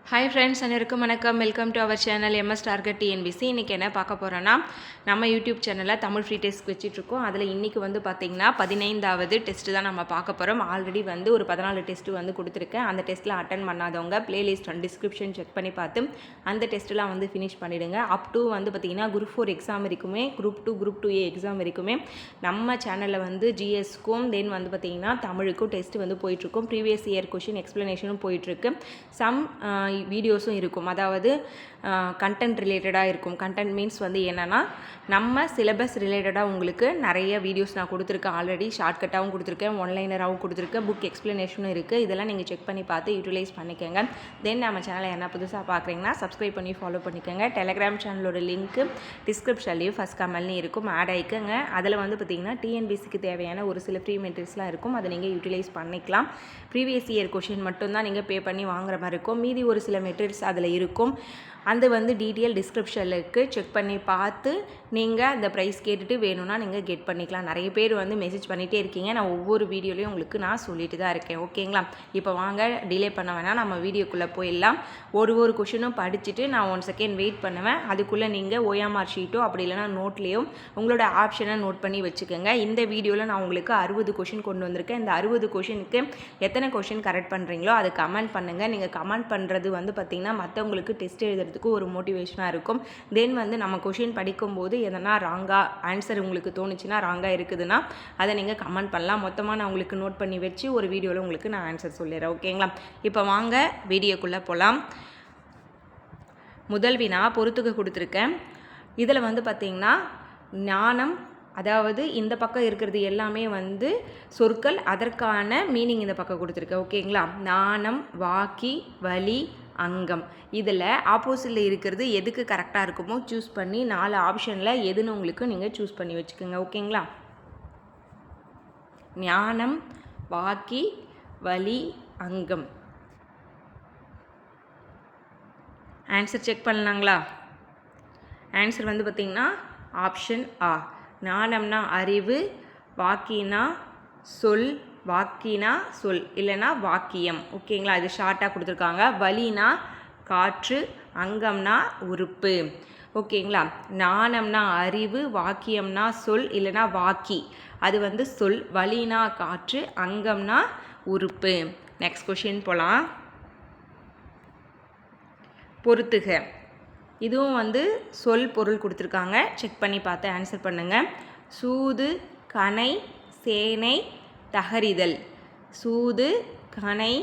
Hi friends, அனைவருக்கும் வணக்கம். Welcome to our channel MS target TNPSC. இன்றைக்கி என்ன பார்க்க போகிறோன்னா, நம்ம யூடியூப் சேனலில் தமிழ் ஃப்ரீ டெஸ்ட் வச்சுட்ருக்கோம். அதில் இன்றைக்கி பார்த்திங்கன்னா 15வது டெஸ்ட்டு தான் நம்ம பார்க்க போகிறோம். ஆல்ரெடி ஒரு 14 டெஸ்ட்டு கொடுத்துருக்கேன். அந்த டெஸ்ட்டில் அட்டன் பண்ணாதவங்க ப்ளேலிஸ்ட் டிஸ்கிரிப்ஷன் செக் பண்ணி பார்த்து அந்த டெஸ்ட்டெலாம் ஃபினிஷ் பண்ணிவிடுங்க. அப் டு பார்த்திங்கன்னா குரூப் 4 எக்ஸாம் வரைக்குமே, குரூப் 2 குரூப் 2A எக்ஸாம் வரைக்குமே நம்ம சேனலில் ஜிஎஸ்க்கும் தென் பார்த்திங்கன்னா தமிழுக்கும் டெஸ்ட்டு போயிட்டுருக்கும். ப்ரீவியஸ் இயர் கொஷின் எக்ஸ்ப்ளனேஷனும் போயிட்டுருக்கு. சம் வீடியோஸும் இருக்கும். அதாவது கண்டென்ட் ரிலேட்டடாக இருக்கும். கண்டென்ட் மீன்ஸ் என்னென்னா, நம்ம சிலபஸ் ரிலேட்டடாக உங்களுக்கு நிறைய வீடியோஸ் நான் கொடுத்துருக்கேன். ஆல்ரெடி ஷார்ட்கட்டாகவும் கொடுத்துருக்கேன், ஒன்லைனராகவும் கொடுத்துருக்கேன், புக் எக்ஸ்ப்ளனேஷனும் இருக்குது. இதெல்லாம் நீங்கள் செக் பண்ணி பார்த்து யூட்டிலைஸ் பண்ணிக்கோங்க. தென் நம்ம சேனலை என்ன புதுசாக பார்க்குறீங்கன்னா சப்ஸ்கிரைப் பண்ணி ஃபாலோ பண்ணிக்கோங்க. டெலிகிராம் சேனலோட லிங்க்கு டிஸ்கிரிப்ஷன்லேயும் ஃபஸ்ட் கமெண்ட்லேயும் இருக்கும், ஆட் ஆகிக்கோங்க. அதில் பார்த்திங்கன்னா டிஎன்பிசிக்கு தேவையான ஒரு சில ஃப்ரீ மெட்டீரியல்ஸ்லாம் இருக்கும். அதை நீங்கள் யூட்டிலைஸ் பண்ணிக்கலாம். ப்ரீவியஸ் இயர் கொஷின் மட்டும்தான் நீங்கள் பே பண்ணி வாங்குற மாதிரி இருக்கும். மீதி ஒரு சில மெட்டீரியல்ஸ் அதில் இருக்கும். அது டீட்டெயில் டிஸ்கிரிப்ஷனில் இருக்குது. செக் பண்ணி பார்த்து நீங்கள் அந்த ப்ரைஸ் கேட்டுட்டு வேணும்னா நீங்கள் கெட் பண்ணிக்கலாம். நிறைய பேர் மெசேஜ் பண்ணிகிட்டே இருக்கீங்க. நான் ஒவ்வொரு வீடியோலையும் உங்களுக்கு நான் சொல்லிட்டு தான் இருக்கேன். ஓகேங்களா? இப்போ வாங்க, டிலே பண்ண வேணாம், நம்ம வீடியோக்குள்ளே போயிடலாம். ஒரு கொஷினும் படிச்சுட்டு நான் 1 செகண்ட் வெயிட் பண்ணுவேன். அதுக்குள்ளே நீங்கள் OMR ஷீட்டோ அப்படி இல்லைனா நோட்லேயோ உங்களோட ஆப்ஷனை நோட் பண்ணி வச்சுக்கோங்க. இந்த வீடியோவில் நான் உங்களுக்கு 60 கொஷின் கொண்டு வந்திருக்கேன். இந்த 60 கொஷினுக்கு எத்தனை கொஷின் கரெக்ட் பண்ணுறீங்களோ அதை கமெண்ட் பண்ணுங்கள். நீங்கள் கமெண்ட் பண்ணுறது பார்த்திங்கன்னா மற்றவங்களுக்கு டெஸ்ட் எழுதுறது ஒரு மோட்டிவேஷனாக இருக்கும். தென் நம்ம கொஷின் படிக்கும்போது எதனா ராங்காக ஆன்சர் உங்களுக்கு தோணுச்சுன்னா, ராங்காக இருக்குதுன்னா அதை நீங்கள் கமெண்ட் பண்ணலாம். மொத்தமாக நான் உங்களுக்கு நோட் பண்ணி வச்சு ஒரு வீடியோவில் உங்களுக்கு நான் ஆன்சர் சொல்லிடுறேன். ஓகேங்களா? இப்போ வாங்க வீடியோக்குள்ளே போகலாம். முதல் வினா பொறுத்துக்க கொடுத்துருக்கேன். இதில் பார்த்திங்கன்னா ஞானம், அதாவது இந்த பக்கம் இருக்கிறது எல்லாமே சொற்கள், அதற்கான மீனிங் இந்த பக்கம் கொடுத்துருக்கேன். ஓகேங்களா? நாணம், வாக்கி, வலி, அங்கம். இதில் ஆப்போசிட்டில் இருக்கிறது எதுக்கு கரெக்டாக இருக்குமோ சூஸ் பண்ணி 4 ஆப்ஷனில் எதுன்னு உங்களுக்கு நீங்கள் சூஸ் பண்ணி வச்சுக்கோங்க. ஓகேங்களா? ஞானம், வாக்கி, வலி, அங்கம். ஆன்சர் செக் பண்ணலாங்களா? ஆன்சர் பார்த்திங்கன்னா ஆப்ஷன் ஆ. ஞானம்னா அறிவு, வாக்கினா சொல், வாக்கினா சொல் இல்லைனா வாக்கியம். ஓகேங்களா? இது ஷார்ட்டாக கொடுத்துருக்காங்க. வலினா காற்று, அங்கம்னா உறுப்பு. ஓகேங்களா? ஞானம்னா அறிவு, வாக்கியம்னா சொல் இல்லைனா வாக்கி, அது சொல். வலினா காற்று, அங்கம்னா உறுப்பு. நெக்ஸ்ட் கொஷின் போகலாம். பொறுத்துக. இதுவும் சொல் பொருள் கொடுத்துருக்காங்க. செக் பண்ணி பார்த்து ஆன்சர் பண்ணுங்கள். சூது, கணை, சேனை, தகரிதல். சூது, கணை,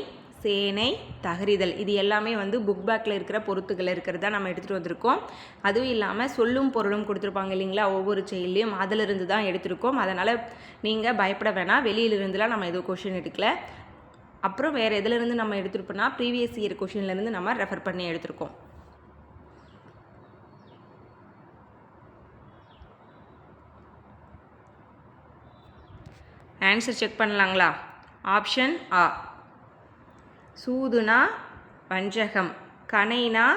சேனை, தகரிதல். இது எல்லாமே புக் பேக்கில் இருக்கிற பொறுத்துகள் இருக்கிறதா நம்ம எடுத்துகிட்டு வந்திருக்கோம். அதுவும் இல்லாமல் சொல்லும் பொருளும் கொடுத்துருப்பாங்க இல்லைங்களா, ஒவ்வொரு செயலையும் அதிலிருந்து தான் எடுத்திருக்கோம். அதனால் நீங்கள் பயப்பட வேணாம். வெளியிலிருந்துலாம் நம்ம எதுவும் கொஷின் எடுக்கல. அப்புறம் வேறு எதுலேருந்து நம்ம எடுத்துருப்போம்னா ப்ரீவியஸ் இயர் கொஷின்லேருந்து நம்ம ரெஃபர் பண்ணி எடுத்திருக்கோம். ஆன்சர் செக் பண்ணலாங்களா? ஆப்ஷன் ஆ. சூதுனா வஞ்சகம், கணைனா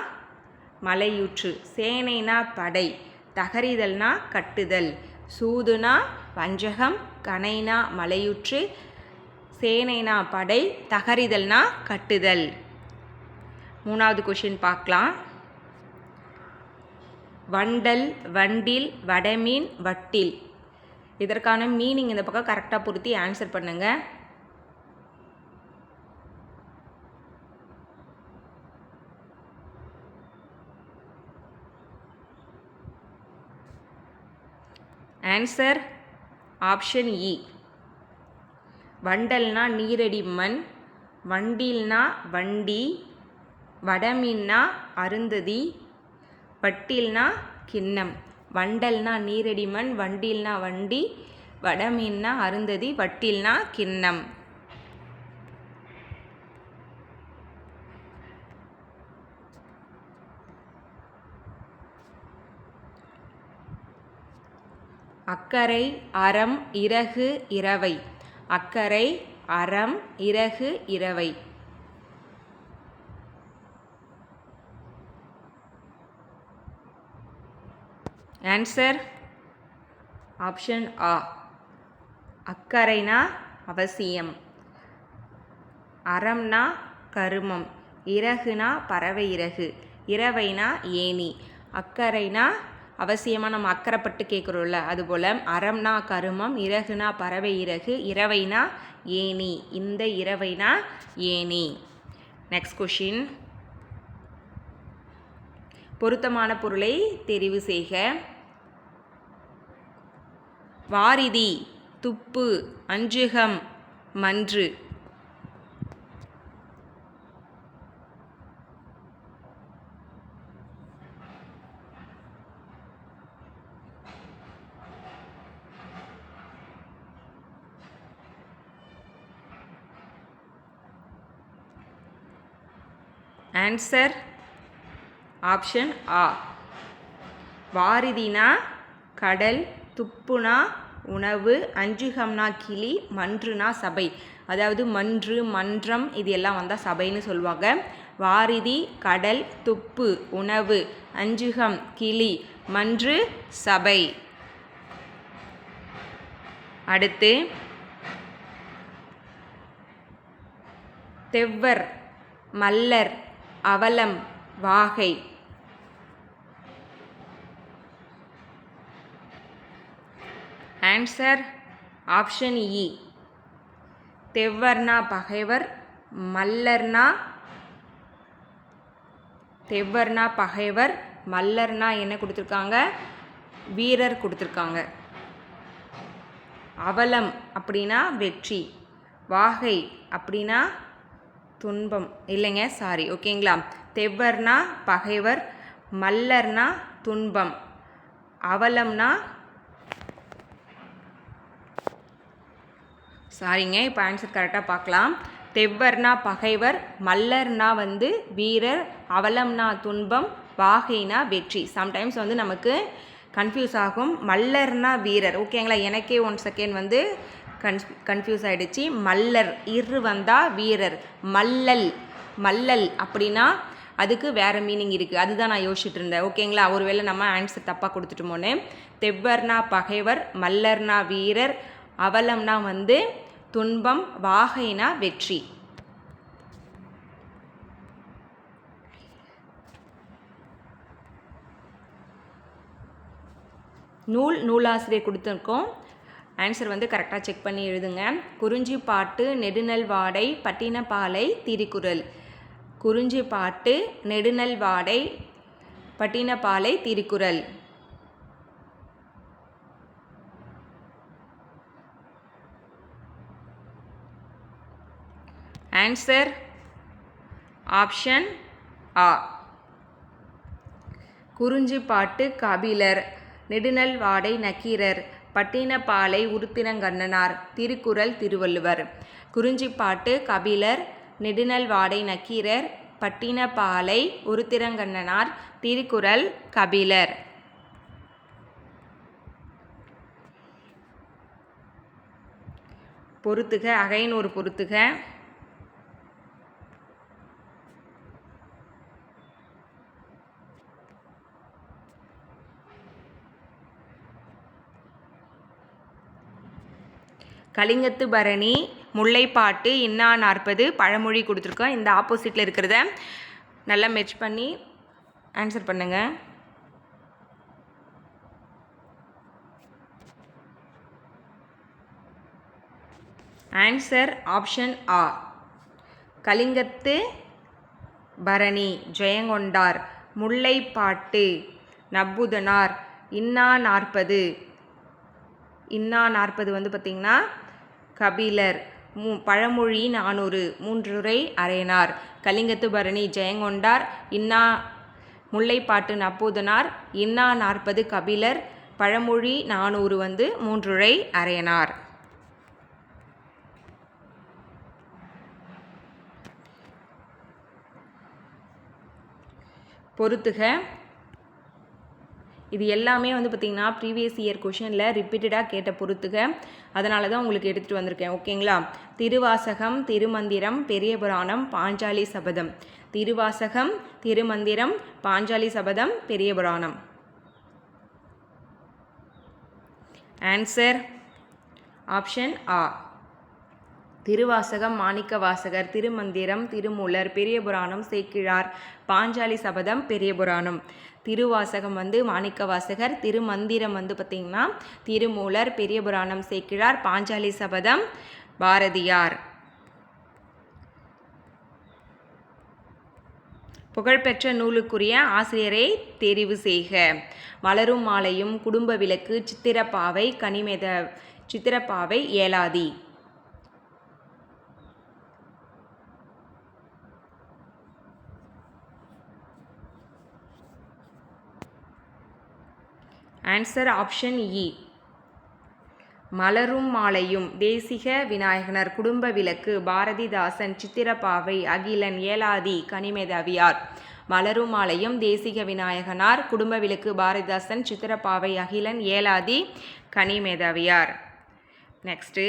மலையூற்று, சேனைனா படை, தகரிதல்னா கட்டுதல். சூதுனா வஞ்சகம், கணைனா மலையூற்று, சேனைனா படை, தகரிதல்னா கட்டுதல். 3வது கொஷின் பார்க்கலாம். வண்டல், வண்டில், வடமீன், வட்டில். இதற்கான மீனிங் இந்த பக்கம் கரெக்டாக பொருத்தி ஆன்சர் பண்ணுங்கள். ஆன்சர் ஆப்ஷன் இ. வண்டல்னா நீரடி மண், வண்டில்னா வண்டி, வடமீன்னா அருந்ததி, வட்டில்னா கிண்ணம். வண்டல்னா நீரடி மண், வண்டில்னா வண்டி, வடமீன்னா அருந்ததி, வட்டில்னா கிண்ணம். அக்கரை, அறம், இறகு, இரவை. அக்கரை, அறம், இறகு, இரவை. ஆன்சர் ஆப்ஷன் ஆ. அக்கறைனா அவசியம், அறம்னா கருமம், இறகுனா பறவை இறகு, இரவைனா ஏணி, அக்கறைனா அவசியமாக நம்ம அக்கறைப்பட்டு கேட்குறோம்ல அதுபோல், அறம்னா கருமம், இறகுனா பறவை இறகு, இரவைனா ஏணி, இந்த இரவைனா ஏணி. நெக்ஸ்ட் கொஷின், பொருத்தமான பொருளை தெரிவு செய்க. வாரிதி, துப்பு, அஞ்சுகம், மன்று. ஆன்சர் ஆப்ஷன் ஆ. வாரிதினா கடல், துப்புனா உணவு, அஞ்சுகம்னா கிளி, மன்றுனா சபை. அதாவது மன்று, மன்றம் இது எல்லாம் வந்தால் சபைன்னு சொல்லுவாங்க. வாரிதி கடல், துப்பு உணவு, அஞ்சுகம் கிளி, மன்று சபை. அடுத்து தெவ்வர், மல்லர், அவலம், வாகை. ஆன்சர் ஆப்ஷன் இ. தெவ்வர்னா பகைவர், மல்லர்னா என்ன கொடுத்துருக்காங்க, வீரர் கொடுத்துருக்காங்க. அவலம் அப்படின்னா வெற்றி, வாகை அப்படின்னா துன்பம், இல்லைங்க சாரி, ஓகேங்களா. தெவ்வர்னா பகைவர், மல்லர்னா துன்பம், அவலம்னா சாரிங்க. இப்போ ஆன்சர் கரெக்டாக பார்க்கலாம். தெவ்வர்னா பகைவர், மல்லர்னா வீரர், அவலம்னா துன்பம், வாகைனா வெற்றி. சம்டைம்ஸ் நமக்கு கன்ஃபியூஸ் ஆகும். மல்லர்னா வீரர், ஓகேங்களா. எனக்கே 1 செகண்ட் கன்ஃபியூஸ் ஆகிடுச்சு. மல்லர் இரு வந்தால் வீரர், மல்லல் அப்படின்னா அதுக்கு வேறு மீனிங் இருக்குது. அதுதான் நான் யோசிச்சுட்டு இருந்தேன், ஓகேங்களா. ஒருவேளை நம்ம ஆன்சர் தப்பாக கொடுத்துட்டோமோன்னு. தெவ்வர்னா பகைவர், மல்லர்னா வீரர், அவலம்னா துன்பம், வாகைனா வெற்றி. நூலாசிரியர் கொடுத்துருக்கோம். ஆன்சர் கரெக்டாக செக் பண்ணி எழுதுங்க. குறிஞ்சிப்பாட்டு, நெடுநல்வாடை, பட்டினப்பாலை, திருக்குறள். குறிஞ்சிப்பாட்டு, நெடுநல்வாடை, பட்டினப்பாலை, திருக்குறள். ஆன்சர் ஆப்ஷன் ஆ. குறிஞ்சிப்பாட்டு கபிலர், நெடுநல்வாடை நக்கீரர், பட்டினப்பாலை உருத்திரங்கண்ணனார், திருக்குறள் திருவள்ளுவர். குறிஞ்சிப்பாட்டு கபிலர், நெடுநல்வாடை நக்கீரர், பட்டினப்பாலை உருத்திரங்கண்ணனார், திருக்குறள் கபிலர். பொறுத்துக, அகைன் ஒரு பொறுத்துக. கலிங்கத்து பரணி, முல்லைப்பாட்டு, இன்னா 40 பழமொழி கொடுத்துருக்கோம். இந்த ஆப்போசிட்டில் இருக்கிறத நல்லா மெர்ச் பண்ணி ஆன்சர் பண்ணுங்க. ஆன்சர் ஆப்ஷன் ஆ. கலிங்கத்து பரணி ஜெயங்கொண்டார், முல்லைப்பாட்டு நம்பூதனார், இன்னா 40 பார்த்திங்கன்னா கபிலர், பழமொழி 400 மூன்றுரை அரையனார். கலிங்கத்து பரணி ஜெயங்கொண்டார், இன்னா முல்லைப்பாட்டு நம்பூதனார், இன்னா 40 கபிலர், பழமொழி 400 மூன்றுரை அரையனார். பொறுத்துக. இது எல்லாமே பார்த்திங்கன்னா ப்ரீவியஸ் இயர் கொஷனில் ரிப்பீட்டடாக கேட்ட பொறுத்துக. அதனால தான் உங்களுக்கு எடுத்துகிட்டு வந்திருக்கேன், ஓகேங்களா. திருவாசகம், திருமந்திரம், பெரிய புராணம், பாஞ்சாலி சபதம். திருவாசகம், திருமந்திரம், பாஞ்சாலி சபதம், பெரிய புராணம். ஆன்சர் ஆப்ஷன் ஆ. திருவாசகம் மாணிக்க வாசகர், திருமந்திரம் திருமூலர், பெரிய புராணம் சேக்கிழார், பாஞ்சாலி சபதம் பெரிய புராணம். திருவாசகம் வந்து மாணிக்க வாசகர், திருமந்திரம் வந்து பார்த்திங்கன்னா திருமூலர், பெரிய புராணம் சேக்கிழார், பாஞ்சாலி சபதம் பாரதியார். புகழ்பெற்ற நூலுக்குரிய ஆசிரியரை தெரிவு செய்க. மலரும் மாலையும், குடும்ப விளக்கு, சித்திரப்பாவை, கனிமேத சித்திரப்பாவை, ஏலாதி. ஆன்சர் ஆப்ஷன் இ. மலரும் மாலையும் தேசிக விநாயகனர், குடும்ப விளக்கு பாரதிதாசன், சித்திரப்பாவை அகிலன், ஏலாதி கனிமேதாவியார். மலரும் மாலையும் தேசிக விநாயகனார், குடும்ப விளக்கு பாரதிதாசன், சித்திரப்பாவை அகிலன், ஏலாதி கனிமேதாவியார். நெக்ஸ்ட்டு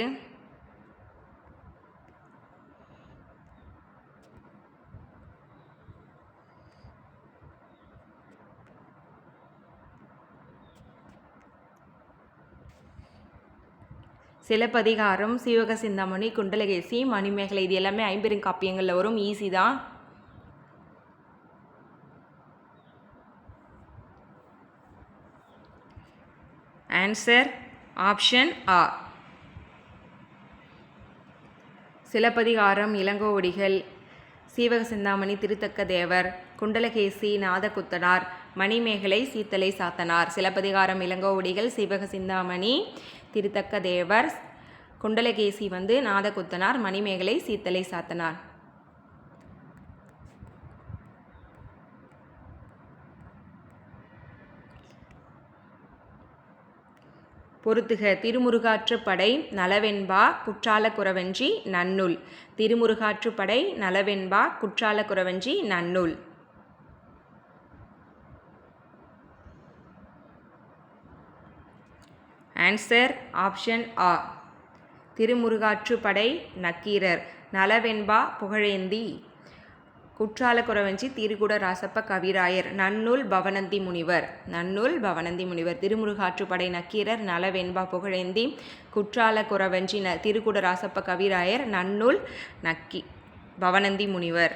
சிலப்பதிகாரம், சீவக சிந்தாமணி, குண்டலகேசி, மணிமேகலை, இது எல்லாமே ஐம்பெருங்காப்பியங்களில் வரும். ஈஸி தான். ஆன்சர் ஆப்ஷன் ஆ. சிலப்பதிகாரம் இளங்கோவடிகள், சீவக சிந்தாமணி திருத்தக்க தேவர், குண்டலகேசி நாதகுத்தனார், மணிமேகலை சீத்தலை சாத்தனார். சிலப்பதிகாரம் இளங்கோவடிகள், சீவக சிந்தாமணி திருத்தக்க தேவர், குண்டலகேசி வந்து நாதகுத்தனார், மணிமேகலை சீத்தலை சாத்தனார். பொறுத்துக. திருமுருகாற்றுப்படை நலவெண்பா குற்றால குறவஞ்சி நன்னூல். திருமுருகாற்றுப்படை நலவெண்பா குற்றால குறவஞ்சி நன்னூல். ஆன்சர் ஆப்ஷன் ஆ. திருமுருகாற்றுப்படை நக்கீரர், நலவெண்பா புகழேந்தி, குற்றால குறவஞ்சி திருக்குட ராசப்ப கவிராயர், நன்னூல் பவனந்தி முனிவர். நன்னூல் பவனந்தி முனிவர். திருமுருகாற்றுப்படை நக்கீரர், நலவெண்பா புகழேந்தி, குற்றால குறவஞ்சி திருக்குட ராசப்ப கவிராயர், நன்னூல் பவனந்தி முனிவர்.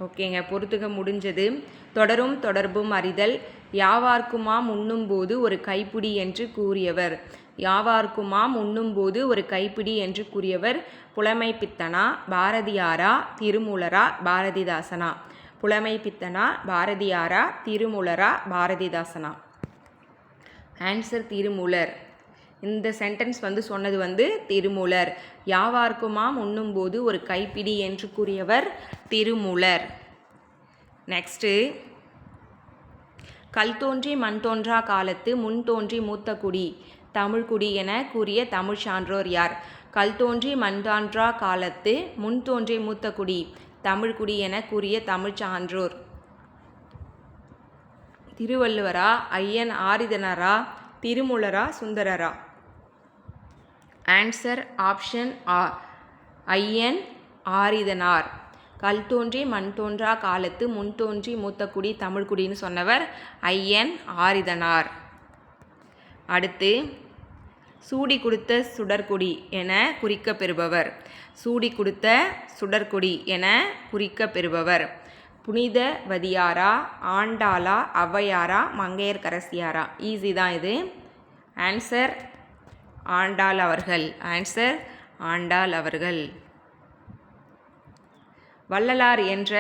ஓகேங்க, பொறுத்துக முடிஞ்சது. தொடரும் தொடர்பும் அறிதல். யாவார்க்குமாம் உண்ணும்போது ஒரு கைப்பிடி என்று கூறியவர். யாவார்க்குமாம் உண்ணும்போது ஒரு கைப்பிடி என்று கூறியவர் புலமை பித்தனா, பாரதியாரா, திருமூலரா, பாரதிதாசனா? புலமை பித்தனா, பாரதியாரா, திருமூலரா, பாரதிதாசனா? ஆன்சர் திருமூலர். இந்த சென்டென்ஸ் வந்து சொன்னது வந்து திருமூலர். யாவார்க்குமாம் உண்ணும்போது ஒரு கைப்பிடி என்று கூறியவர் திருமூலர். நெக்ஸ்ட்டு, கல் தோன்றி மண் தோன்றா காலத்து முன் தோன்றி மூத்த குடி தமிழ்குடி என கூறிய தமிழ் சான்றோர் யார்? கல் தோன்றி மண் தோன்றா காலத்து முன் தோன்றி மூத்த குடி தமிழ்குடி என கூறிய தமிழ் சான்றோர் திருவள்ளுவரா, ஐயன் ஆரிதனரா, திருமூலரா, சுந்தரரா? ஆன்சர் ஆப்ஷன் ஆ. ஐயன் ஆரிதனார். கல் தோன்றி மண் தோன்றா காலத்து முன் தோன்றி மூத்த குடி தமிழ்குடின்னு சொன்னவர் ஐயன் ஆரிதனார். அடுத்து, சூடி கொடுத்த சுடற்குடி என குறிக்க பெறுபவர். சூடி கொடுத்த சுடற்குடி என குறிக்க பெறுபவர் புனிதவதியாரா, ஆண்டாளா, ஔவையாரா, மங்கையர்க்கரசியாரா? ஈஸி தான் இது. ஆன்சர் ஆண்டாள் அவர்கள். ஆன்சர் ஆண்டாள் அவர்கள். வள்ளலார் என்ற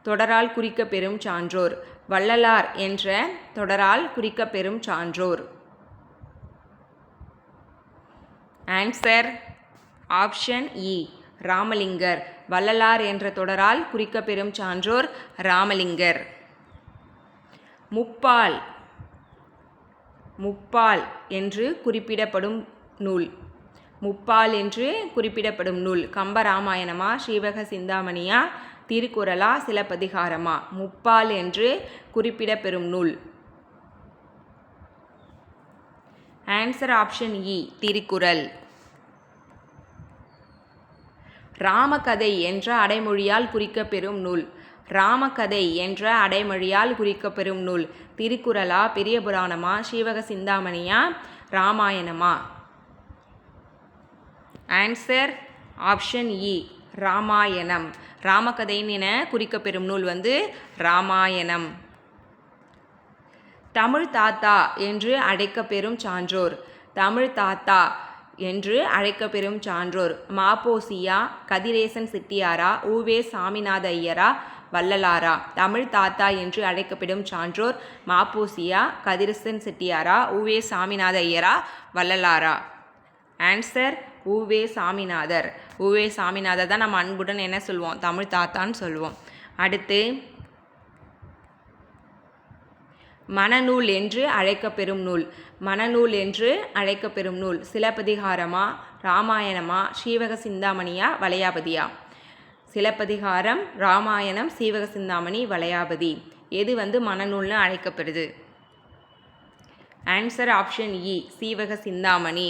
தொடரால் குறிக்க பெறும் சான்றோர். வள்ளலார் என்ற தொடரால் குறிக்க பெறும் சான்றோர். ஆன்சர் ஆப்ஷன் இ. ராமலிங்கர். வள்ளலார் என்ற தொடரால் குறிக்க பெறும் சான்றோர் ராமலிங்கர். முப்பால். முப்பால் என்று குறிப்பிடப்படும் நூல். முப்பால் என்று குறிப்பிடப்படும் நூல் கம்பராமாயணமா, சீவக சிந்தாமணியா, திருக்குறளா, சிலப்பதிகாரமா? முப்பால் என்று குறிப்பிடப்பெறும் நூல். ஆன்சர் ஆப்ஷன் இ. திருக்குறள். ராமகதை என்ற அடைமொழியால் குறிக்கப்பெறும் நூல். ராமகதை என்ற அடைமொழியால் குறிக்கப்பெறும் நூல் திருக்குறளா, பெரிய புராணமா, சீவக சிந்தாமணியா, ராமாயணமா? ஆன்சர் ஆப்ஷன் இ ராமாயணம். ராமகதையின் என குறிக்கப்பெறும் நூல் வந்து ராமாயணம். தமிழ் தாத்தா என்று அழைக்கப்பெறும் சான்றோர். தமிழ் தாத்தா என்று அழைக்கப்பெறும் சான்றோர் மாப்போசியா, கதிரேசன் செட்டியாரா, உவே சாமிநாத ஐயரா, வள்ளலாரா? தமிழ் தாத்தா என்று அழைக்கப்படும் சான்றோர் மாப்போசியா, கதிரேசன் செட்டியாரா, உவே சாமிநாத ஐயரா, வள்ளலாரா? ஆன்சர் உவே சாமிநாதர். உவே சாமிநாதர் தான் நம்ம அன்புடன் என்ன சொல்லுவோம்? தமிழ் தாத்தான்னு சொல்லுவோம். அடுத்து மணநூல் என்று அழைக்கப்பெறும் நூல். மணநூல் என்று அழைக்கப்பெறும் நூல் சிலப்பதிகாரமா, ராமாயணமா, சீவக சிந்தாமணியா, வளையாபதியா? சிலப்பதிகாரம், ராமாயணம், சீவக சிந்தாமணி, வளையாபதி. எது வந்து மணநூல்னு அழைக்கப்படுது? ஆன்சர் ஆப்ஷன் இ சீவக சிந்தாமணி.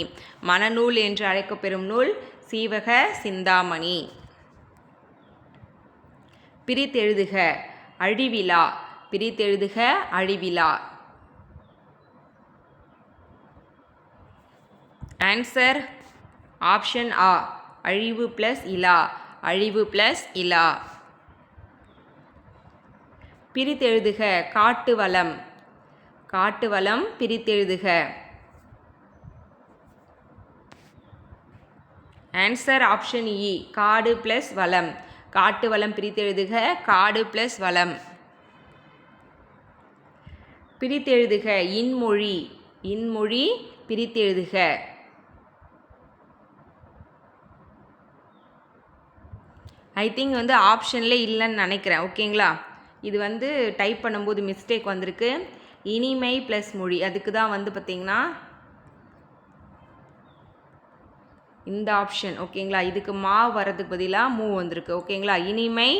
மணநூல் என்று அழைக்கப்பெறும் நூல் சீவக சிந்தாமணி. பிரித்தெழுதுக அழிவிலா. பிரித்தெழுதுக அழிவிலா. ஆன்சர் ஆப்ஷன் ஆ அழிவு பிளஸ் இலா. அழிவு பிளஸ் இலா. பிரித்தெழுதுக காட்டு வளம். காட்டு வளம் பிரித்தெழுதுக. ஆன்சர் ஆப்ஷன் இ காடு பிளஸ் வளம். காட்டு வளம் பிரித்தெழுதுக காடு பிளஸ் வளம். பிரித்தெழுதுக இன்மொழி. இன்மொழி பிரித்தெழுதுக. ஐ திங்க் வந்து ஆப்ஷனில் இல்லைன்னு நினைக்கிறேன். ஓகேங்களா? இது வந்து டைப் பண்ணும்போது மிஸ்டேக் வந்திருக்கு. இனிமை ப்ளஸ் மொழி, அதுக்கு தான் வந்து பார்த்திங்கன்னா இந்த ஆப்ஷன். ஓகேங்களா? இதுக்கு மா வர்றதுக்கு பதிலாக மூ வந்திருக்கு. ஓகேங்களா? இனிமை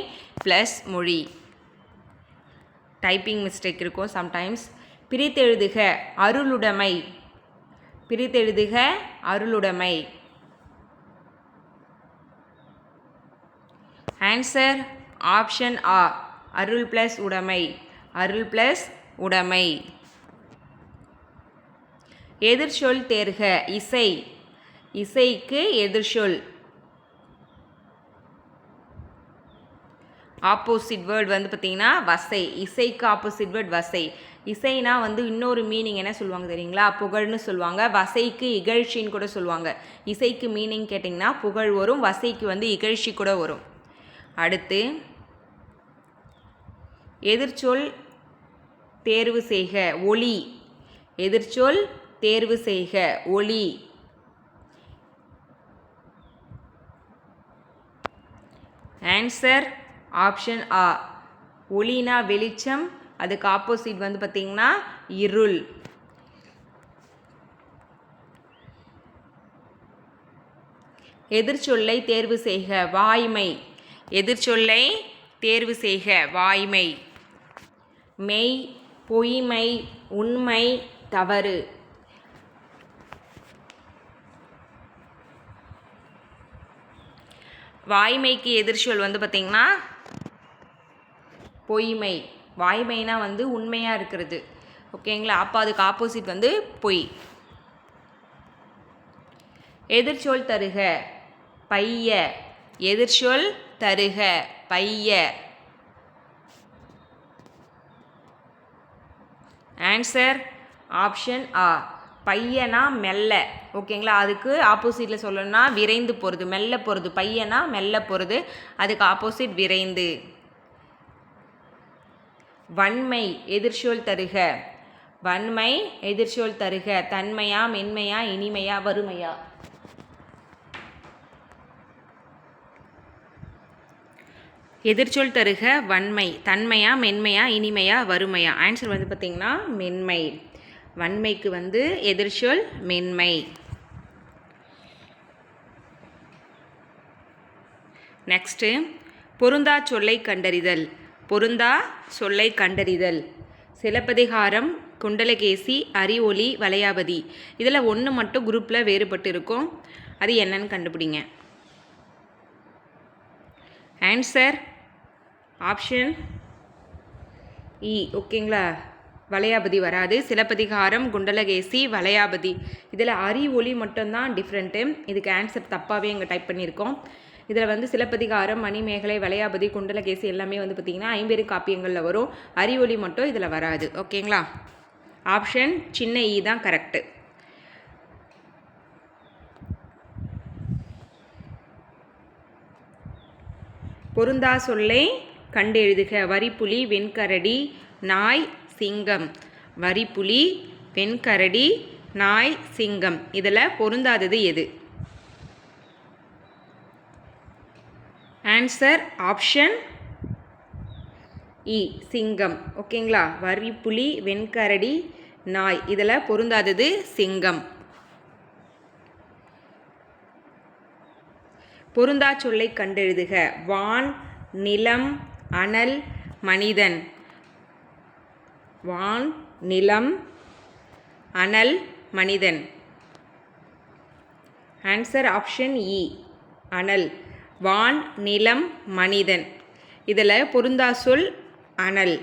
ப்ளஸ் மொழி. டைப்பிங் மிஸ்டேக் இருக்கும் சம்டைம்ஸ். பிரித்தெழுதுக அருளுடைமை. பிரித்தெழுதுக அருளுடைமை. ஆன்சர் ஆப்ஷன் ஆ அருள் ப்ளஸ் உடைமை. அருள் ப்ளஸ் உடைமை. எதிர்ச்சொல் தேர்க இசை. இசைக்கு எதிர்ச்சொல். ஆப்போசிட் வேர்ட் வந்து பார்த்திங்கன்னா வசை. இசைக்கு ஆப்போசிட் வேர்ட் வசை. இசைனா வந்து இன்னொரு மீனிங் என்ன சொல்லுவாங்க தெரியுங்களா? புகழ்னு சொல்லுவாங்க. வசைக்கு இகழ்ச்சின்னு கூட சொல்லுவாங்க. இசைக்கு மீனிங் கேட்டிங்கன்னா புகழ் வரும், வசைக்கு வந்து இகழ்ச்சி கூட வரும். அடுத்து எதிர்ச்சொல் தேர்வு செய்க ஒளி. எதிர்ச்சொல் தேர்வு செய்க ஒளி. ஆன்சர் ஆப்ஷன் ஆ ஒளினா வெளிச்சம், அதுக்கு ஆப்போசிட் வந்து பார்த்திங்கன்னா இருள். எதிர்ச்சொல்லை தேர்வு செய்க வாய்மை. எதிர்ச்சொல்லை தேர்வு செய்க வாய்மை. மெய், பொய்மை, உண்மை, தவறு. வாய்மைக்கு எதிர்ச்சொல் வந்து பார்த்திங்கன்னா பொய்மை. வாய்மைனா வந்து உண்மையாக இருக்கிறது. ஓகேங்களா? அப்போ அதுக்கு ஆப்போசிட் வந்து பொய். எதிர்ச்சொல் தருக பைய. எதிர்ச்சொல் தருக பைய. ஆன்சர் ஆப்ஷன் ஆ பையனா மெல்ல. ஓகேங்களா? அதுக்கு ஆப்போசிட்டில் சொல்லணும்னா விரைந்து போகிறது, மெல்ல போகிறது. பையனா மெல்ல போகிறது, அதுக்கு ஆப்போசிட் விரைந்து. வன்மை எதிர்ச்சொல் தருக. வன்மை எதிர்ச்சொல் தருக தன்மையா, மென்மையா, இனிமையா, வறுமையா? எதிர்ச்சொல் தருக வன்மை. தன்மையா, மென்மையா, இனிமையா, வறுமையா? ஆன்சர் வந்து பார்த்திங்கன்னா மென்மை. வன்மைக்கு வந்து எதிர்ச்சொல் மென்மை. நெக்ஸ்ட்டு பொருந்தா சொல்லை கண்டறிதல். பொருந்தா சொல்லை கண்டறிதல். சிலப்பதிகாரம், குண்டலகேசி, அறிவொளி, வளையாபதி. இதில் ஒன்று மட்டும் குரூப்பில் வேறுபட்டு இருக்கும். அது என்னன்னு கண்டுபிடிங்க. ஆன்சர் ஆப்ஷன் இ. ஓகேங்களா? வளையாபதி வராது. சிலப்பதிகாரம், குண்டலகேசி, வளையாபதி. இதில் அரி ஒளி மட்டும்தான் டிஃப்ரெண்ட்டு. இதுக்கு ஆன்சர் தப்பாகவே இங்கே டைப் பண்ணியிருக்கோம். இதில் வந்து சிலப்பதிகாரம், மணிமேகலை, வளையாபதி, குண்டலகேசி எல்லாமே வந்து பார்த்திங்கன்னா ஐம்பெரும் காப்பியங்களில் வரும். அரி ஒளி மட்டும் இதில் வராது. ஓகேங்களா? ஆப்ஷன் சின்ன ஈ தான் கரெக்டு. பொருந்தா சொல்லை கண்டு எழுதுக. வரிப்புலி, வெண்கரடி, நாய், சிங்கம். வரிப்புலி, வெண்கரடி, நாய், சிங்கம். இதில் பொருந்தாதது எது? ஆன்சர் ஆப்ஷன் இ, சிங்கம். ஓகேங்களா? வரிப்புலி, வெண்கரடி, நாய். இதில் பொருந்தாதது சிங்கம். பொருந்தா சொல்லை கண்டெழுதுக. வான், நிலம், அனல், மனிதன். வான், நிலம், அனல், மனிதன். ஆன்சர் ஆப்ஷன் இ, அனல். வான், நிலம், மனிதன். இதில் பொருந்தா சொல் அனல்.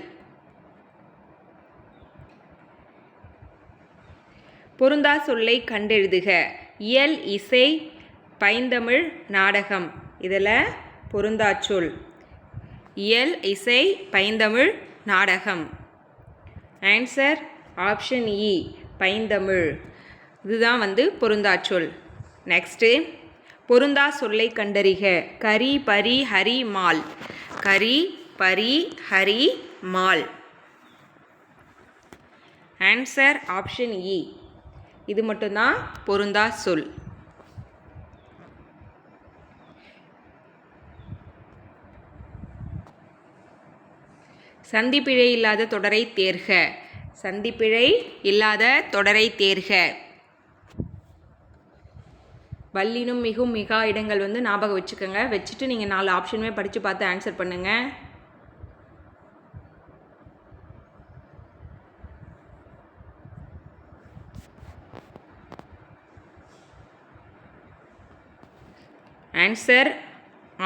பொருந்தா சொல்லை கண்டெழுதுக. இயல், இசை, பைந்தமிழ், நாடகம். இதில் பொருந்தாச்சொல் இயல், இசை, பைந்தமிழ், நாடகம். ஆன்சர் ஆப்ஷன் இ, பைந்தமிழ். இதுதான் வந்து பொருந்தாச்சொல். நெக்ஸ்ட்டு பொருந்தா சொல்லை கண்டறிக. கரி, பரி, ஹரி, மால். கரி, பரி, ஹரி, மால். ஆன்சர் ஆப்ஷன் இ. இது மட்டும்தான் பொருந்தா சொல். சந்திப்பிழை இல்லாத தொடரை தேர்க. சந்திப்பிழை இல்லாத தொடரை தேர்க. வல்லினும் மிகும் மிகா இடங்கள் வந்து ஞாபகம் வச்சுக்கோங்க. வச்சுட்டு நீங்கள் 4 ஆப்ஷனுமே படித்து பார்த்து ஆன்சர் பண்ணுங்கள். ஆன்சர்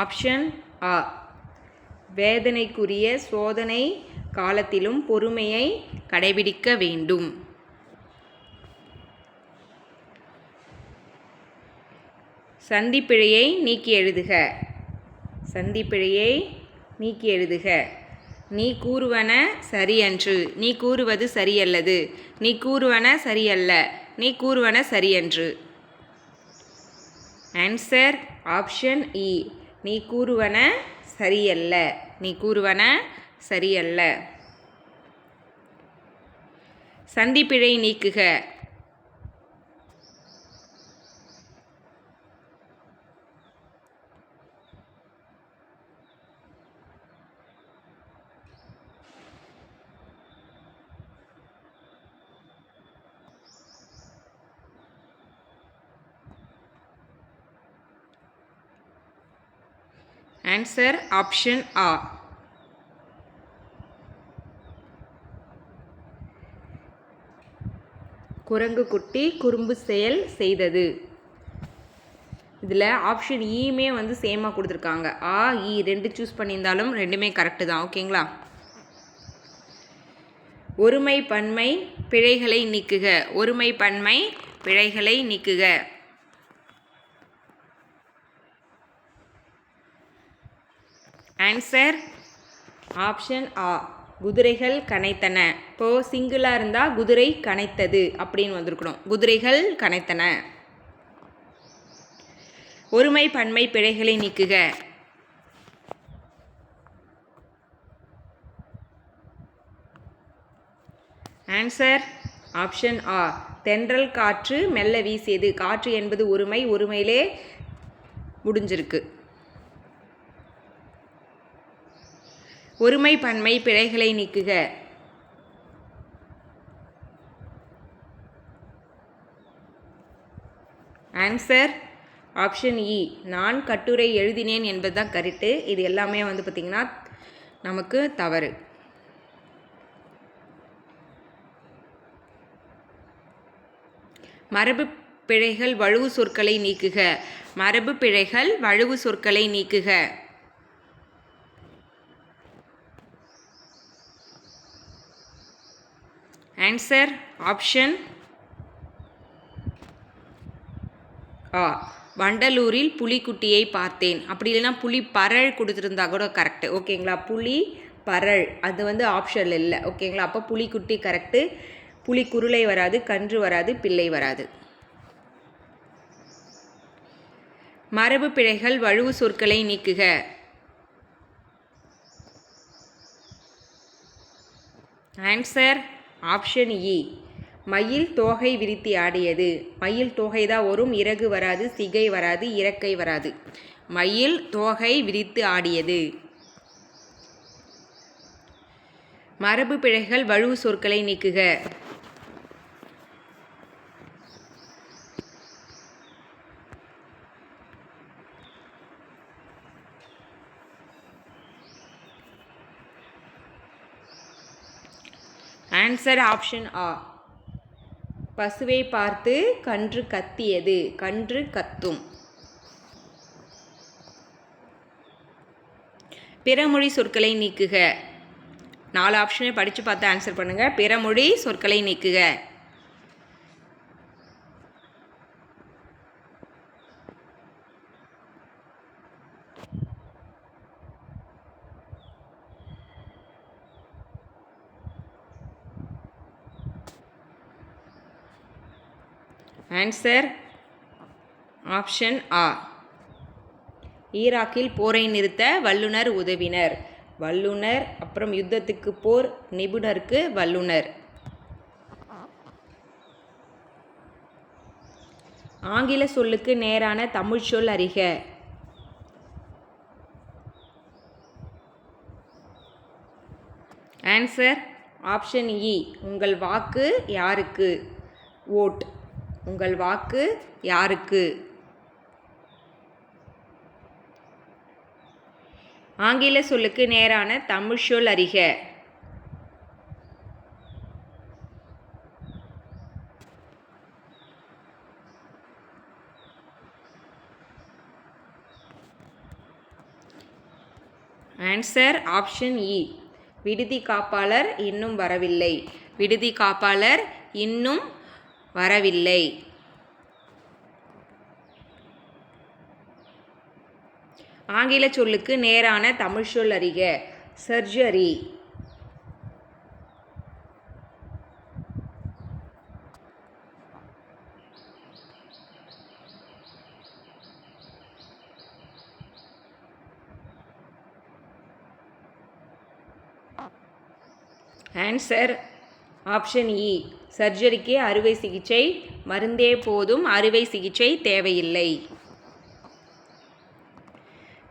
ஆப்ஷன் ஆ. வேதனைக்குரிய சோதனை காலத்திலும் பொறுமையை கடைபிடிக்க வேண்டும். சந்திப்பிழையை நீக்கி எழுதுக. சந்திப்பிழையை நீக்கி எழுதுக. நீ கூறுவன சரியன்று. நீ கூறுவது சரியல்லது. நீ கூறுவன சரியல்ல. நீ கூறுவன சரியன்று. ஆன்சர் ஆப்ஷன் இ. நீ கூறுவன சரியல்ல. நீ கூறுவன சரியல்ல. சந்திப்பிழை நீக்குக. ஆன்சர் ஆப்ஷன் ஆ. குரங்கு குட்டி குறும்பு செயல் செய்தது. இதில் ஆப்ஷன் ஈமே வந்து சேமாக கொடுத்துருக்காங்க. ஆ, இ 2 சூஸ் பண்ணியிருந்தாலும் ரெண்டுமே கரெக்டு தான். ஓகேங்களா? ஒருமை பன்மை பிழைகளை நீக்குக. ஒருமை பன்மை பிழைகளை நீக்குக. ஆன்சர் ஆப்ஷன் ஆ. குதிரைகள் கனைத்தன. இப்போது சிங்கிளாக இருந்தால் குதிரை கனைத்தது அப்படின்னு வந்திருக்கணும். குதிரைகள் கனைத்தன. ஒருமை பன்மை பிழைகளை நீக்குக. ஆன்சர் ஆப்ஷன் ஆ. தென்றல் காற்று மெல்ல வீசியது. காற்று என்பது ஒருமை. ஒருமையிலே முடிஞ்சிருக்கு. ஒருமை பன்மை பிழைகளை நீக்குக. ஆன்சர் ஆப்ஷன் இ. நான் கட்டுரை எழுதினேன் என்பது தான் கரெக்டு. இது எல்லாமே வந்து பார்த்திங்கன்னா நமக்கு தவறு. மரபு பிழைகள் வழுவு சொற்களை நீக்குக. மரபு பிழைகள் வழுவு சொற்களை நீக்குக. ஆன்சர் ஆப்ஷன் ஆ. வண்டலூரில் புலிக்குட்டியை பார்த்தேன். அப்படி இல்லைன்னா புலி பரல் கொடுத்துருந்தா கூட கரெக்டு. ஓகேங்களா, புலி பரல் அது வந்து ஆப்ஷனில் இல்லை. ஓகேங்களா, அப்போ புலிக்குட்டி கரெக்டு. புலி குருளை வராது, கன்று வராது, பிள்ளை வராது. மரபு பிழைகள் வழுவு சொற்களை நீக்குக. ஆன்சர் ஆப்ஷன் இ. மயில் தோகை விரித்தி ஆடியது. மயில் தோகை தான் வரும், இறகு வராது, சிகை வராது, இறக்கை வராது. மயில் தோகை விரித்து ஆடியது. மரபு பிழைகள் வழுவு சொற்களை நீக்குக. ஆன்சர் ஆப்ஷன் ஆ. பசுவை பார்த்து கன்று கத்தியது. கன்று கத்தும். பிறமொழி சொற்களை நீக்குக. 4 ஆப்ஷனை படித்து பார்த்து ஆன்சர் பண்ணுங்கள். பிறமொழி சொற்களை நீக்குக. ஆன்சர் ஆப்ஷன் ஆ. ஈராக்கில் போரை நிறுத்த வல்லுனர் உதவினர். வல்லுனர், அப்புறம் யுத்தத்துக்கு போர், நிபுணருக்கு வல்லுனர். ஆங்கில சொல்லுக்கு நேரான தமிழ் சொல் அறிக. ஆன்சர் ஆப்ஷன் இ. உங்கள் வாக்கு யாருக்கு? ஓட். உங்கள் வாக்கு யாருக்கு? ஆங்கில சொல்லுக்கு நேரான தமிழ் சொல் அறிக. ஆன்சர் ஆப்ஷன் இ. விடுதி காப்பாளர் இன்னும் வரவில்லை. விடுதி காப்பாளர் இன்னும் வரவில்லை. ஆங்கில சொல்லுக்கு நேரான தமிழ் சொல் அறிக. சர்ஜரி. ஆன்சர் ஆப்ஷன் இ. சர்ஜரிக்கு அறுவை சிகிச்சை, மருந்தே போதும், அறுவை சிகிச்சை தேவையில்லை.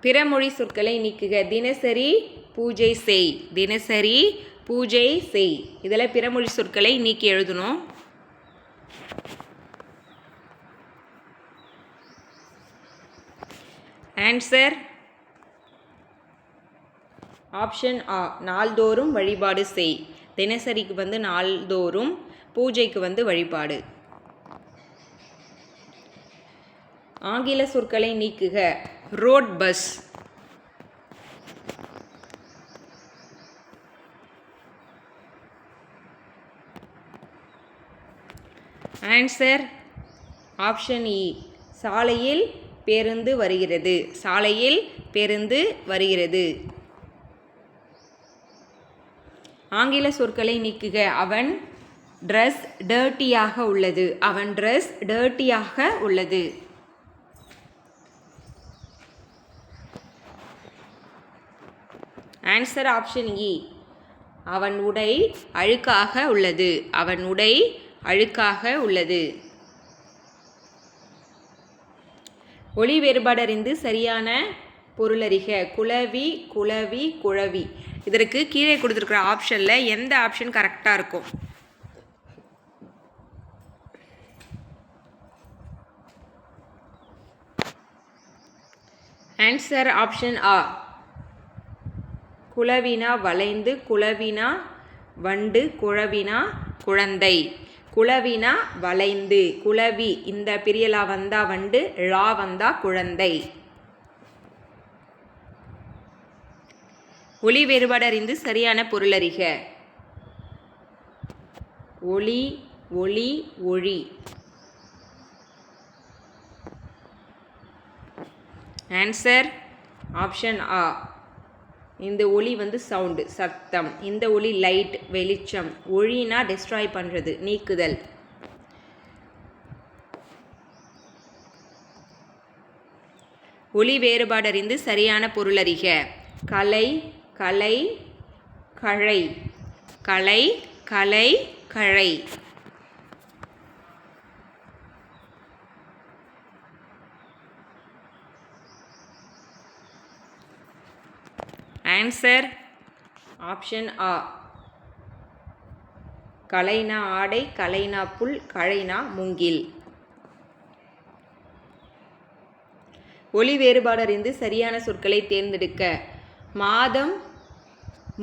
பிறமொழி சொற்களை நீக்குக. தினசரி பூஜை செய். தினசரி பூஜை செய். இதில் பிறமொழி சொற்களை நீக்கி எழுதணும். ஆன்சர் ஆப்ஷன் ஆ. நாள்தோறும் வழிபாடு செய். தினசரிக்கு வந்து நாள்தோறும், பூஜைக்கு வந்து வழிபாடு. ஆங்கில சொற்களை நீக்குக. Road bus. ஆன்சர் ஆப்ஷன் இ. சாலையில் பேருந்து வருகிறது. சாலையில் பேருந்து வருகிறது. ஆங்கில சொற்களை நீக்குக. அவன் ட்ரெஸ் டர்ட்டியாக உள்ளது. அவன் ட்ரெஸ் டர்ட்டியாக உள்ளது. ஆன்சர் ஆப்ஷன் இ. அவன் உடை அழுக்காக உள்ளது. அவன் உடை அழுக்காக உள்ளது. ஒலி வேறுபாடறிந்து சரியான பொருளறிக. குளவி, குளவி, குழவி. இதற்கு கீழே கொடுத்துருக்குற ஆப்ஷனில் எந்த ஆப்ஷன் கரெக்டாக இருக்கும்? ஆன்சர் ஆப்ஷன் ஆ. குளவினா வளைந்து, குளவினா வண்டு, குழவினா குழந்தை. குளவினா வளைந்து, குளவி இந்த பிரியலா வந்தா வண்டு, ழா வந்தா குழந்தை. ஒலி வேறுபாடு அறிந்து சரியான பொருளறிக. ஒளி, ஒளி, ஒளி. ஆன்சர் ஆப்ஷன் ஆ. இந்த ஒளி வந்து சவுண்டு, சத்தம். இந்த ஒளி லைட், வெளிச்சம். ஒளினா டெஸ்ட்ராய் பண்ணுறது, நீக்குதல். ஒளி வேறுபாடு அறிந்து சரியான பொருள் அறிக. கலை, கலை, கழை. கலை, கலை, கழை. ஆன்சர் ஆப்ஷன் ஆ. கலைனா ஆடை, கலைனா புல், கழைனா மூங்கில். ஒளி வேறுபாடு அறிந்து சரியான சொற்களை தேர்ந்தெடுக்க. மாதம்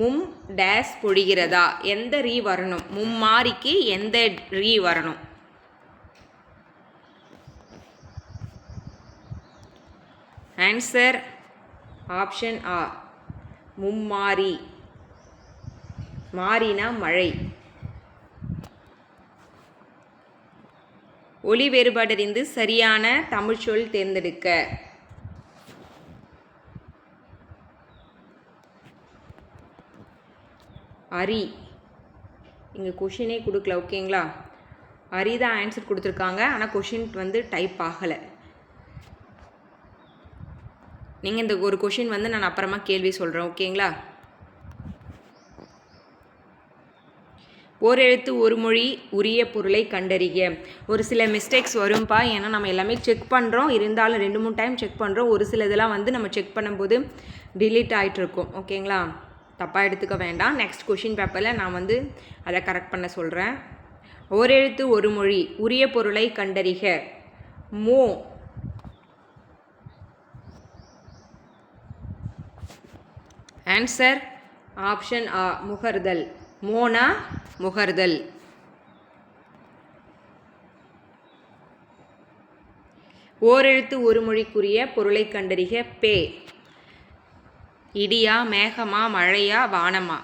மும் டேஸ் பொழிகிறதா. எந்த ரீ வரணும்? மும்மாரிக்கு எந்த ரீ வரணும்? ஆன்சர் ஆப்ஷன் ஆ. மும்மாரி. மாரினா மழை. ஒளி வேறுபாடு அறிந்து சரியான தமிழ்ச்சொல் தேர்ந்தெடுக்க. அரி. இங்கே கொஷினே கொடுக்கல, ஓகேங்களா? அரி தான் ஆன்சர் கொடுத்துருக்காங்க, ஆனால் கொஷின் வந்து டைப் ஆகலை. நீங்கள் இந்த ஒரு கொஷின் வந்து நான் அப்புறமா கேள்வி சொல்கிறேன், ஓகேங்களா? ஓரெழுத்து ஒரு மொழி உரிய பொருளை கண்டறிக. ஒரு சில மிஸ்டேக்ஸ் வரும்பா, ஏன்னா நம்ம எல்லாமே செக் பண்ணுறோம், இருந்தாலும் 2-3 டைம் செக் பண்ணுறோம். ஒரு சில இதெல்லாம் வந்து நம்ம செக் பண்ணும்போது டிலீட் ஆகிட்டுருக்கோம், ஓகேங்களா? தப்பாக எடுத்துக்க வேண்டாம். நெக்ஸ்ட் கொஷின் பேப்பரில் நான் வந்து அதை கரெக்ட் பண்ண சொல்கிறேன். ஓரெழுத்து ஒரு மொழி உரிய பொருளை கண்டறிக. மோ. ஆன்சர் ஆப்ஷன் ஆ. முகர்தல். மோனா முகர்தல். ஓரெழுத்து ஒரு மொழிக்குரிய பொருளை கண்டறிக. பே. இடியா, மேகமா, மழையா, வானமா?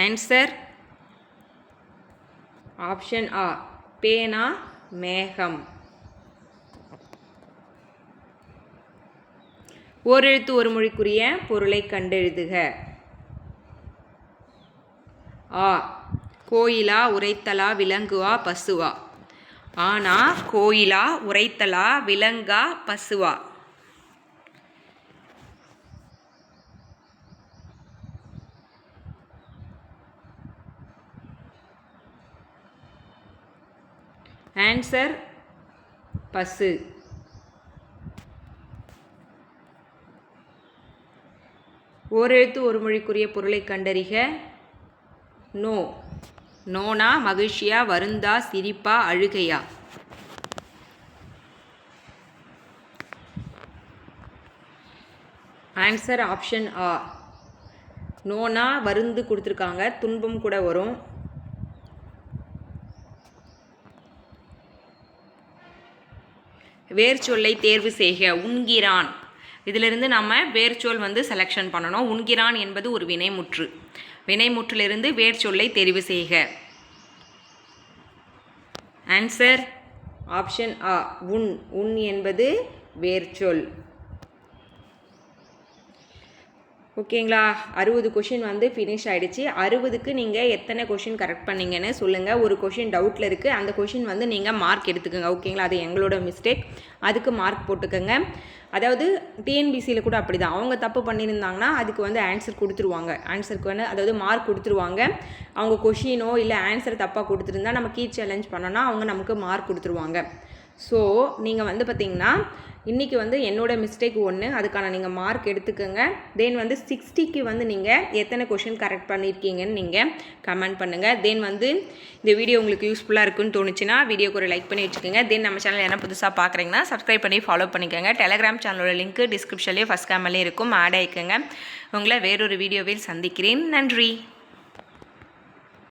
ஆன்சர் ஆப்ஷன் ஆ. பேனா மேகம். ஓரெழுத்து ஒரு மொழிக்குரிய பொருளை கண்டெழுதுக. ஆ. கோயிலா, உரைத்தலா, விலங்குவா, பசுவா? ஆனா கோயிலா, உரைத்தலா, விலங்கா, பசுவா? ஆன்சர் பசு. ஓரெழுத்து ஒரு மொழிக்குரிய பொருளை கண்டறிக. நோ. நோனா மகிழ்ச்சியா, வருந்தா, சிரிப்பா, அழுகையா? ஆன்சர் ஆப்ஷன் ஆ. நோனா வருந்து கொடுத்துருக்காங்க, துன்பம் கூட வரும். வேர்ச்சொல்லை தேர்வு செய்க. உண்கிறான். இதிலிருந்து நம்ம வேர்ச்சொல் வந்து செலெக்ஷன் பண்ணணும். உண்கிறான் என்பது ஒரு வினைமுற்று. வினைமுற்றிலிருந்து வேர்ச்சொல்லை தெரிவு செய்க. ஆன்சர் ஆப்ஷன் ஆ. உன். உன் என்பது வேர்ச்சொல். ஓகேங்களா? 60 கொஷின் வந்து ஃபினிஷ் ஆகிடுச்சு. 60க்கு நீங்கள் எத்தனை கொஷின் கரெக்ட் பண்ணிங்கன்னு சொல்லுங்கள். ஒரு கொஷின் டவுட்டில் இருக்குது, அந்த கொஷின் வந்து நீங்கள் மார்க் எடுத்துக்கோங்க, ஓகேங்களா? அது எங்களோட மிஸ்டேக், அதுக்கு மார்க் போட்டுக்கோங்க. அதாவது டிஎன்பிசியில் கூட அப்படி தான், அவங்க தப்பு பண்ணியிருந்தாங்கன்னா அதுக்கு வந்து ஆன்சர் கொடுத்துருவாங்க. ஆன்சருக்கு வந்து அதாவது மார்க் கொடுத்துருவாங்க. அவங்க கொஷினோ இல்லை ஆன்சர் தப்பாக கொடுத்துருந்தா நம்ம கீ சேலஞ்ச் பண்ணோன்னா அவங்க நமக்கு மார்க் கொடுத்துருவாங்க. ஸோ நீங்கள் வந்து பார்த்திங்கன்னா இன்றைக்கி வந்து என்னோடய மிஸ்டேக் ஒன்று, அதுக்கான நீங்கள் மார்க் எடுத்துக்கோங்க. தென் வந்து 60க்கு வந்து நீங்கள் எத்தனை கொஷின் கரெக்ட் பண்ணியிருக்கீங்கன்னு நீங்கள் கமெண்ட் பண்ணுங்கள். தென் வந்து இந்த வீடியோ உங்களுக்கு யூஸ்ஃபுல்லாக இருக்குன்னு தோணுச்சுன்னா வீடியோக்கு ஒரு லைக் பண்ணி வச்சுக்கோங்க. தென் நம்ம சேனல் என்ன புதுசாக பார்க்குறீங்கன்னா சப்ஸ்கிரைப் பண்ணி ஃபாலோ பண்ணிக்கோங்க. டெலகிராம் சேனலோட லிங்க் டிஸ்கிரிப்ஷன்லேயே ஃபஸ்ட் கேமர்லேயே இருக்கும், ஆட் ஆகிக்கோங்க. உங்களை வேறொரு வீடியோவில் சந்திக்கிறேன். நன்றி.